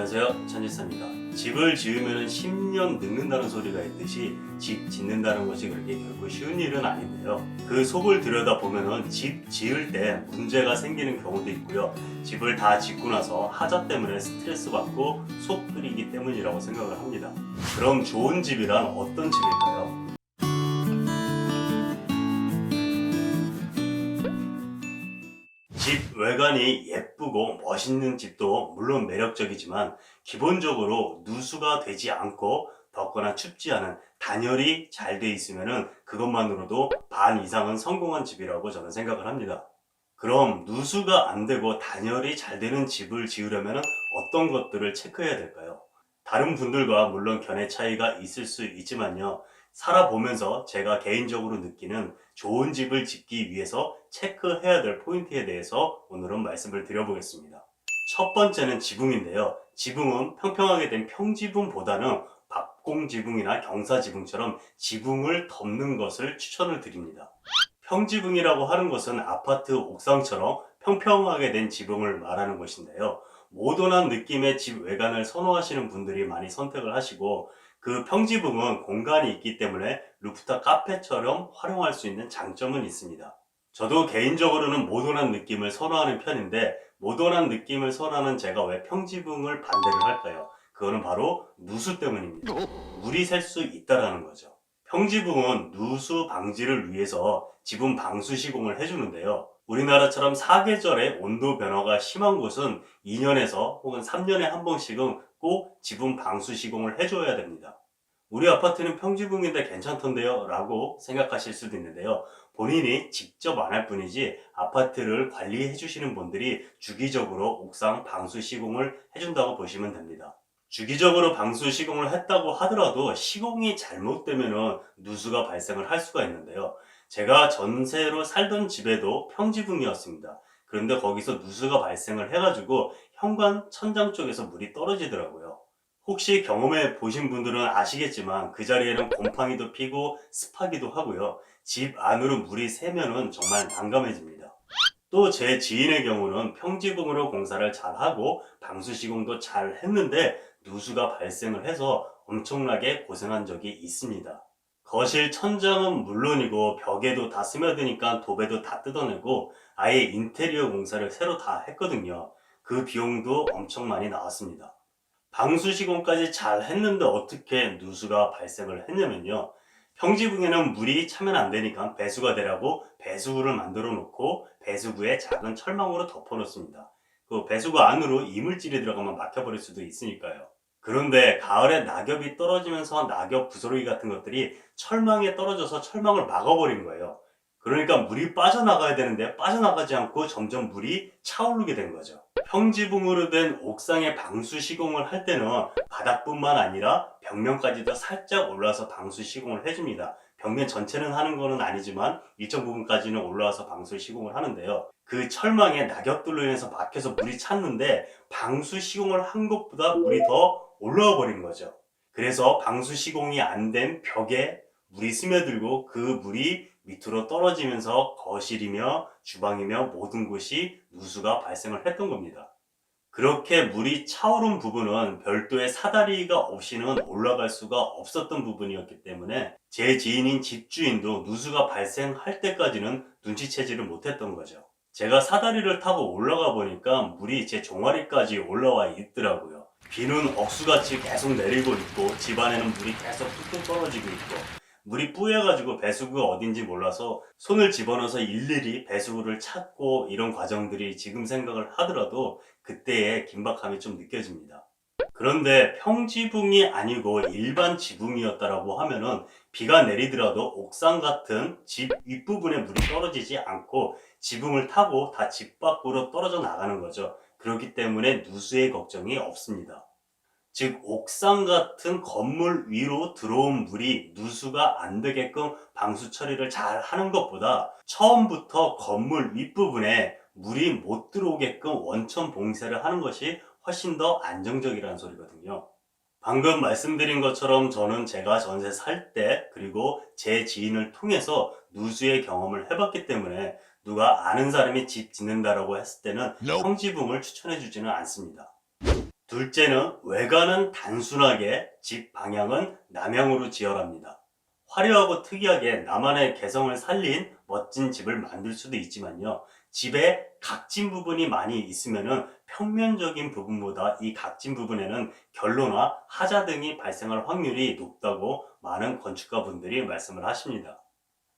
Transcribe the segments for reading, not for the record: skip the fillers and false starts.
안녕하세요, 천지사입니다. 집을 지으면 10년 늙는다는 소리가 있듯이 집 짓는다는 것이 그렇게 결코 쉬운 일은 아닌데요. 그 속을 들여다보면 집 지을 때 문제가 생기는 경우도 있고요. 집을 다 짓고 나서 하자 때문에 스트레스 받고 속 끓이기 때문이라고 생각을 합니다. 그럼 좋은 집이란 어떤 집일까요? 집 외관이 예쁘고 멋있는 집도 물론 매력적이지만 기본적으로 누수가 되지 않고 덥거나 춥지 않은 단열이 잘 돼 있으면 그것만으로도 반 이상은 성공한 집이라고 저는 생각을 합니다. 그럼 누수가 안 되고 단열이 잘 되는 집을 지으려면 어떤 것들을 체크해야 될까요? 다른 분들과 물론 견해 차이가 있을 수 있지만요. 살아보면서 제가 개인적으로 느끼는 좋은 집을 짓기 위해서 체크해야 될 포인트에 대해서 오늘은 말씀을 드려보겠습니다. 첫 번째는 지붕인데요. 지붕은 평평하게 된 평지붕보다는 박공지붕이나 경사지붕처럼 지붕을 덮는 것을 추천을 드립니다. 평지붕이라고 하는 것은 아파트 옥상처럼 평평하게 된 지붕을 말하는 것인데요. 모던한 느낌의 집 외관을 선호하시는 분들이 많이 선택을 하시고, 그 평지붕은 공간이 있기 때문에 루프탑 카페처럼 활용할 수 있는 장점은 있습니다. 저도 개인적으로는 모던한 느낌을 선호하는 편인데, 모던한 느낌을 선호하는 제가 왜 평지붕을 반대를 할까요? 그거는 바로 누수 때문입니다. 물이 셀 수 있다는 거죠. 평지붕은 누수 방지를 위해서 지붕 방수 시공을 해주는데요. 우리나라처럼 사계절의 온도 변화가 심한 곳은 2년에서 혹은 3년에 한 번씩은 꼭 지붕 방수 시공을 해줘야 됩니다. 우리 아파트는 평지붕인데 괜찮던데요? 라고 생각하실 수도 있는데요. 본인이 직접 안 할 뿐이지 아파트를 관리해 주시는 분들이 주기적으로 옥상 방수 시공을 해준다고 보시면 됩니다. 주기적으로 방수 시공을 했다고 하더라도 시공이 잘못되면 누수가 발생을 할 수가 있는데요. 제가 전세로 살던 집에도 평지붕이었습니다. 그런데 거기서 누수가 발생을 해가지고 현관 천장 쪽에서 물이 떨어지더라고요. 혹시 경험해 보신 분들은 아시겠지만 그 자리에는 곰팡이도 피고 습하기도 하고요. 집 안으로 물이 새면은 정말 난감해집니다. 또 제 지인의 경우는 평지붕으로 공사를 잘하고 방수 시공도 잘 했는데 누수가 발생을 해서 엄청나게 고생한 적이 있습니다. 거실 천장은 물론이고 벽에도 다 스며드니까 도배도 다 뜯어내고 아예 인테리어 공사를 새로 다 했거든요. 그 비용도 엄청 많이 나왔습니다. 방수 시공까지 잘 했는데 어떻게 누수가 발생을 했냐면요. 평지붕에는 물이 차면 안 되니까 배수가 되라고 배수구를 만들어 놓고 배수구에 작은 철망으로 덮어 놓습니다. 그 배수구 안으로 이물질이 들어가면 막혀버릴 수도 있으니까요. 그런데 가을에 낙엽이 떨어지면서 낙엽 부스러기 같은 것들이 철망에 떨어져서 철망을 막아버린 거예요. 그러니까 물이 빠져나가야 되는데 빠져나가지 않고 점점 물이 차오르게 된 거죠. 평지붕으로 된 옥상에 방수 시공을 할 때는 바닥뿐만 아니라 벽면까지도 살짝 올라와서 방수 시공을 해줍니다. 벽면 전체는 하는 거는 아니지만 일정 부분까지는 올라와서 방수 시공을 하는데요. 그 철망에 낙엽들로 인해서 막혀서 물이 찼는데 방수 시공을 한 것보다 물이 더 올라와 버린 거죠. 그래서 방수 시공이 안 된 벽에 물이 스며들고 그 물이 밑으로 떨어지면서 거실이며 주방이며 모든 곳이 누수가 발생을 했던 겁니다. 그렇게 물이 차오른 부분은 별도의 사다리가 없이는 올라갈 수가 없었던 부분이었기 때문에 제 지인인 집주인도 누수가 발생할 때까지는 눈치채지를 못했던 거죠. 제가 사다리를 타고 올라가 보니까 물이 제 종아리까지 올라와 있더라고요. 비는 억수같이 계속 내리고 있고 집안에는 물이 계속 뚝뚝 떨어지고 있고 물이 뿌여가지고 배수구가 어딘지 몰라서 손을 집어넣어서 일일이 배수구를 찾고 이런 과정들이 지금 생각을 하더라도 그때의 긴박함이 좀 느껴집니다. 그런데 평지붕이 아니고 일반 지붕이었다라고 하면은 비가 내리더라도 옥상 같은 집 윗부분에 물이 떨어지지 않고 지붕을 타고 다 집 밖으로 떨어져 나가는 거죠. 그렇기 때문에 누수의 걱정이 없습니다. 즉 옥상 같은 건물 위로 들어온 물이 누수가 안 되게끔 방수 처리를 잘 하는 것보다 처음부터 건물 윗부분에 물이 못 들어오게끔 원천 봉쇄를 하는 것이 훨씬 더 안정적이라는 소리거든요. 방금 말씀드린 것처럼 저는 제가 전세 살 때 그리고 제 지인을 통해서 누수의 경험을 해봤기 때문에 누가 아는 사람이 집 짓는다라고 했을 때는 Nope. 평지붕을 추천해 주지는 않습니다. 둘째는 외관은 단순하게 집 방향은 남향으로 지어랍니다. 화려하고 특이하게 나만의 개성을 살린 멋진 집을 만들 수도 있지만요. 집에 각진 부분이 많이 있으면은 평면적인 부분보다 이 각진 부분에는 결로나 하자 등이 발생할 확률이 높다고 많은 건축가 분들이 말씀을 하십니다.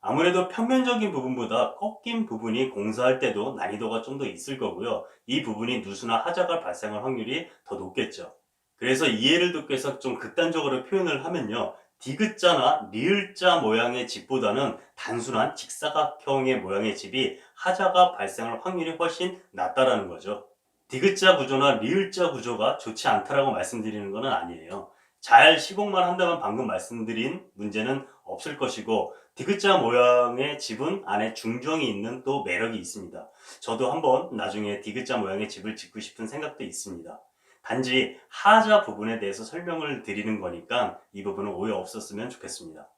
아무래도 평면적인 부분보다 꺾인 부분이 공사할 때도 난이도가 좀 더 있을 거고요. 이 부분이 누수나 하자가 발생할 확률이 더 높겠죠. 그래서 이해를 돕기 위해서 좀 극단적으로 표현을 하면요. 디귿자나 리을자 모양의 집보다는 단순한 직사각형의 모양의 집이 하자가 발생할 확률이 훨씬 낮다라는 거죠. 디귿자 구조나 리을자 구조가 좋지 않다라고 말씀드리는 것은 아니에요. 잘 시공만 한다면 방금 말씀드린 문제는 없을 것이고, 디귿자 모양의 집은 안에 중정이 있는 또 매력이 있습니다. 저도 한번 나중에 디귿자 모양의 집을 짓고 싶은 생각도 있습니다. 단지 하자 부분에 대해서 설명을 드리는 거니까 이 부분은 오해 없었으면 좋겠습니다.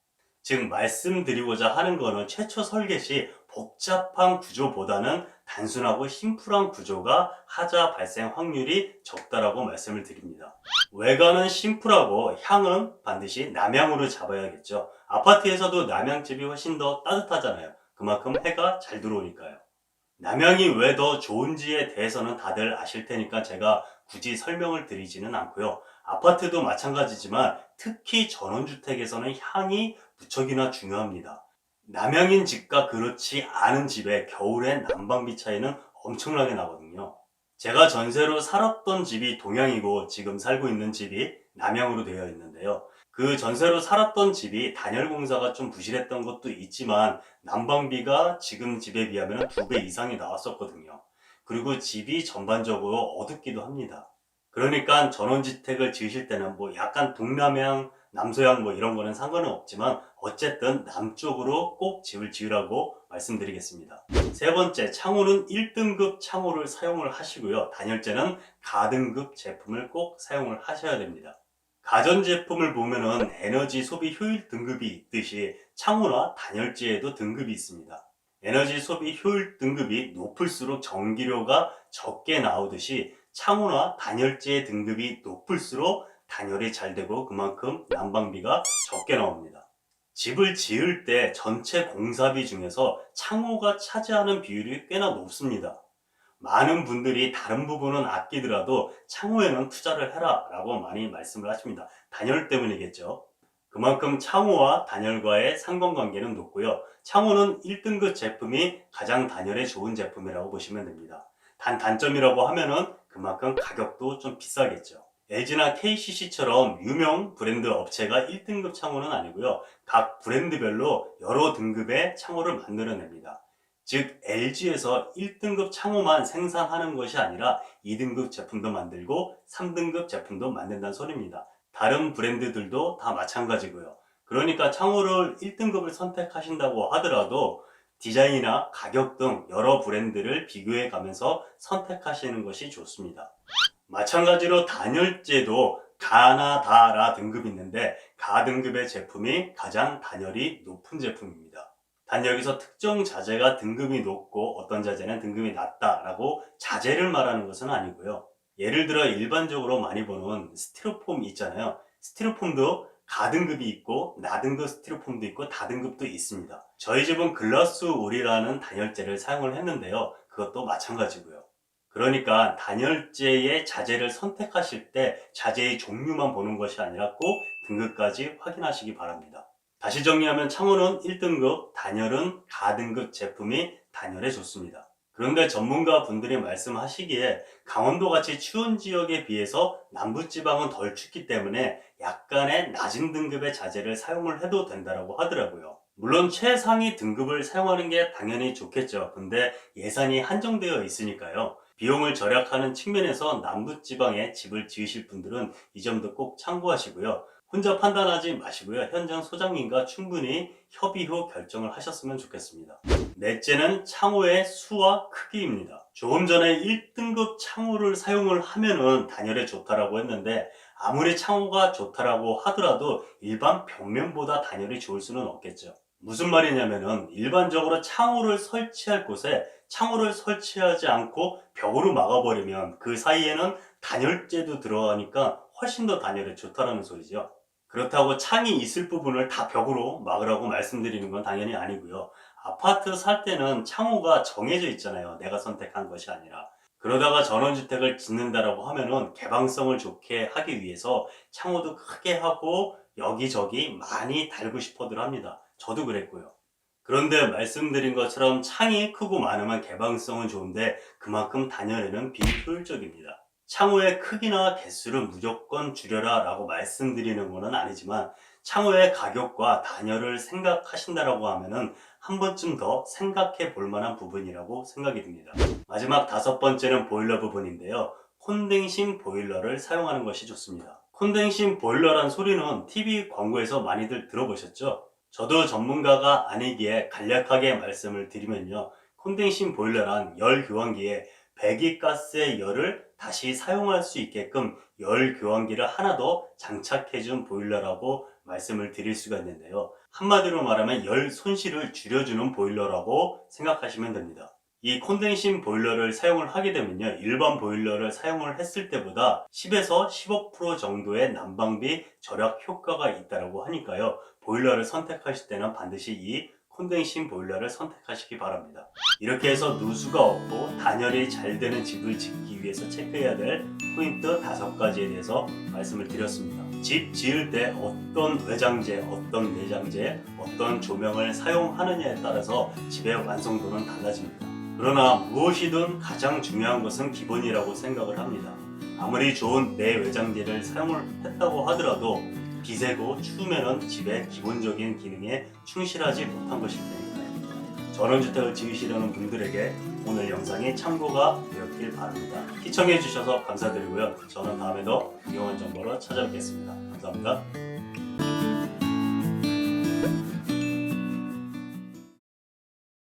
즉 말씀드리고자 하는 거는 최초 설계 시 복잡한 구조보다는 단순하고 심플한 구조가 하자 발생 확률이 적다라고 말씀을 드립니다. 외관은 심플하고 향은 반드시 남향으로 잡아야겠죠. 아파트에서도 남향집이 훨씬 더 따뜻하잖아요. 그만큼 해가 잘 들어오니까요. 남향이 왜 더 좋은지에 대해서는 다들 아실 테니까 제가 굳이 설명을 드리지는 않고요. 아파트도 마찬가지지만 특히 전원주택에서는 향이 무척이나 중요합니다. 남향인 집과 그렇지 않은 집의 겨울엔 난방비 차이는 엄청나게 나거든요. 제가 전세로 살았던 집이 동향이고 지금 살고 있는 집이 남향으로 되어 있는데요. 그 전세로 살았던 집이 단열 공사가 좀 부실했던 것도 있지만 난방비가 지금 집에 비하면 2배 이상이 나왔었거든요. 그리고 집이 전반적으로 어둡기도 합니다. 그러니까 전원주택을 지으실 때는 뭐 약간 동남향, 남서향 뭐 이런 거는 상관은 없지만 어쨌든 남쪽으로 꼭 집을 지으라고 말씀드리겠습니다. 세 번째, 창호는 1등급 창호를 사용을 하시고요. 단열재는 가등급 제품을 꼭 사용을 하셔야 됩니다. 가전제품을 보면은 에너지 소비 효율 등급이 있듯이 창호나 단열재에도 등급이 있습니다. 에너지 소비 효율 등급이 높을수록 전기료가 적게 나오듯이 창호나 단열재의 등급이 높을수록 단열이 잘 되고 그만큼 난방비가 적게 나옵니다. 집을 지을 때 전체 공사비 중에서 창호가 차지하는 비율이 꽤나 높습니다. 많은 분들이 다른 부분은 아끼더라도 창호에는 투자를 해라 라고 많이 말씀을 하십니다. 단열 때문이겠죠. 그만큼 창호와 단열과의 상관관계는 높고요. 창호는 1등급 제품이 가장 단열에 좋은 제품이라고 보시면 됩니다. 단점이라고 하면은 그만큼 가격도 좀 비싸겠죠. LG나 KCC처럼 유명 브랜드 업체가 1등급 창호는 아니고요. 각 브랜드별로 여러 등급의 창호를 만들어냅니다. 즉 LG에서 1등급 창호만 생산하는 것이 아니라 2등급 제품도 만들고 3등급 제품도 만든다는 소리입니다. 다른 브랜드들도 다 마찬가지고요. 그러니까 창호를 1등급을 선택하신다고 하더라도 디자인이나 가격 등 여러 브랜드를 비교해 가면서 선택하시는 것이 좋습니다. 마찬가지로 단열재도 가나 다라 등급이 있는데 가 등급의 제품이 가장 단열이 높은 제품입니다. 단 여기서 특정 자재가 등급이 높고 어떤 자재는 등급이 낮다라고 자재를 말하는 것은 아니고요. 예를 들어 일반적으로 많이 보는 스티로폼 있잖아요. 스티로폼도 가등급이 있고 나등급 스티로폼도 있고 다등급도 있습니다. 저희 집은 글라스올이라는 단열재를 사용을 했는데요. 그것도 마찬가지고요. 그러니까 단열재의 자재를 선택하실 때 자재의 종류만 보는 것이 아니라 꼭 등급까지 확인하시기 바랍니다. 다시 정리하면 창호는 1등급, 단열은 가등급 제품이 단열에 좋습니다. 그런데 전문가 분들이 말씀하시기에 강원도같이 추운 지역에 비해서 남부지방은 덜 춥기 때문에 약간의 낮은 등급의 자재를 사용을 해도 된다고 하더라고요. 물론 최상위 등급을 사용하는 게 당연히 좋겠죠. 근데 예산이 한정되어 있으니까요. 비용을 절약하는 측면에서 남부지방에 집을 지으실 분들은 이 점도 꼭 참고하시고요. 혼자 판단하지 마시고요. 현장 소장님과 충분히 협의 후 결정을 하셨으면 좋겠습니다. 넷째는 창호의 수와 크기입니다. 조금 전에 1등급 창호를 사용을 하면은 단열에 좋다라고 했는데 아무리 창호가 좋다라고 하더라도 일반 벽면보다 단열이 좋을 수는 없겠죠. 무슨 말이냐면은 일반적으로 창호를 설치할 곳에 창호를 설치하지 않고 벽으로 막아버리면 그 사이에는 단열재도 들어가니까 훨씬 더 단열에 좋다라는 소리죠. 그렇다고 창이 있을 부분을 다 벽으로 막으라고 말씀드리는 건 당연히 아니고요. 아파트 살 때는 창호가 정해져 있잖아요. 내가 선택한 것이 아니라. 그러다가 전원주택을 짓는다라고 하면은 개방성을 좋게 하기 위해서 창호도 크게 하고 여기저기 많이 달고 싶어들 합니다. 저도 그랬고요. 그런데 말씀드린 것처럼 창이 크고 많으면 개방성은 좋은데 그만큼 단열에는 비효율적입니다. 창호의 크기나 개수를 무조건 줄여라 라고 말씀드리는 것은 아니지만 창호의 가격과 단열을 생각하신다라고 하면은 한 번쯤 더 생각해 볼 만한 부분이라고 생각이 듭니다. 마지막 5번째는 보일러 부분인데요. 콘덴싱 보일러를 사용하는 것이 좋습니다. 콘덴싱 보일러란 소리는 TV 광고에서 많이들 들어보셨죠? 저도 전문가가 아니기에 간략하게 말씀을 드리면요. 콘덴싱 보일러란 열 교환기에 배기가스의 열을 다시 사용할 수 있게끔 열 교환기를 하나 더 장착해준 보일러라고 말씀을 드릴 수가 있는데요. 한마디로 말하면 열 손실을 줄여주는 보일러라고 생각하시면 됩니다. 이 콘덴싱 보일러를 사용을 하게 되면요. 일반 보일러를 사용을 했을 때보다 10에서 15% 정도의 난방비 절약 효과가 있다고 하니까요. 보일러를 선택하실 때는 반드시 이 콘덴싱 보일러를 선택하시기 바랍니다. 이렇게 해서 누수가 없고 단열이 잘 되는 집을 짓기 위해서 체크해야 될 포인트 5가지에 대해서 말씀을 드렸습니다. 집 지을 때 어떤 외장재, 어떤 내장재, 어떤 조명을 사용하느냐에 따라서 집의 완성도는 달라집니다. 그러나 무엇이든 가장 중요한 것은 기본이라고 생각을 합니다. 아무리 좋은 내외장재를 사용을 했다고 하더라도 비세고 추우면은 집의 기본적인 기능에 충실하지 못한 것일 테니까요. 전원주택을 지으시려는 분들에게 오늘 영상이 참고가 되었길 바랍니다. 시청해 주셔서 감사드리고요. 저는 다음에도 유용한 정보로 찾아뵙겠습니다. 감사합니다.